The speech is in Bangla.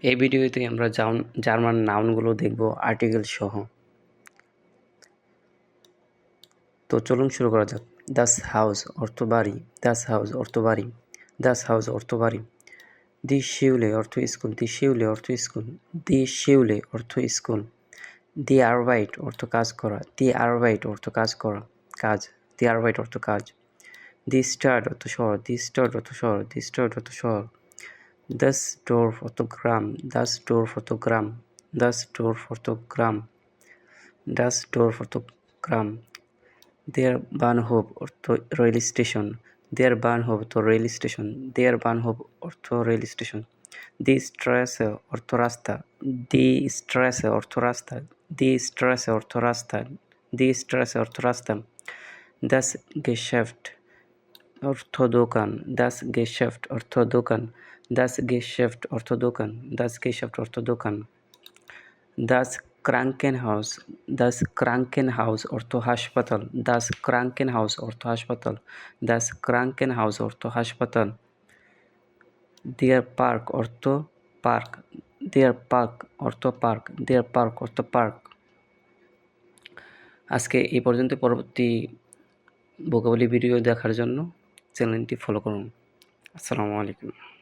এই ভিডিওতে আমরা জার্মান নাউনগুলো দেখব আর্টিকেল সহ। তো চলুন শুরু করা যাক। দাস হাউস অর্থ বাড়ি, দাস হাউস অর্থ বাড়ি, দাস হাউস অর্থ বাড়ি। দি শিউলে অর্থ স্কুল, দি শিউলে অর্থ স্কুল, দি শিউলে অর্থ স্কুল। দি আরবাইট অর্থ কাজ করা, দি আরবাইট অর্থ কাজ করা, কাজ, দি আরবাইট অর্থ কাজ। দি স্টাড অর্থ শহর, দি স্টাড অর্থ শহর, দি স্টাড অর্থ শহর। দাস ডোরফ অর্থ গ্রাম, দাস ডোরফ অর্থ গ্রাম, দাস ডোরফ অর্থ গ্রাম, দাস ডোরফ অর্থ গ্রাম। দেয়ার বানহোফ অর্থ রেল স্টেশন, দেয়ার বানহোফ অর্থ রেল স্টেশন, দেয়ার বানহোফ অর্থ রেল স্টেশন। দি স্ট্রেসে অর্থ রাস্তা, দি স্ট্রেসে অর্থ রাস্তা, দি স্ট্রেসে অর্থ রাস্তা, দি স্ট্রেসে অর্থ রাস্তা। দাস গেশাফট অর্থ দোকান, দাস গেশাফট অর্থ দোকান, দাস গেশাফট অর্থ দোকান, দাস গেশাফট অর্থ দোকান। দাস ক্রাঙ্কেনহাউস, দাস ক্রাঙ্কেনহাউস অর্থ হাসপাতাল, দাস ক্রাঙ্কেনহাউস অর্থ হাসপাতাল, দাস ক্রাঙ্কেনহাউস অর্থ হাসপাতাল। ডিয়ার পার্ক অর্থ পার্ক, ডিয়ার পার্ক অর্থ পার্ক, ডিয়ার পার্ক অর্থ পার্ক। আজকে এই পর্যন্ত। পরবর্তী ভোকাবুলারি ভিডিও দেখার জন্য চ্যানেলটি ফলো করুন। আসসালামু আলাইকুম।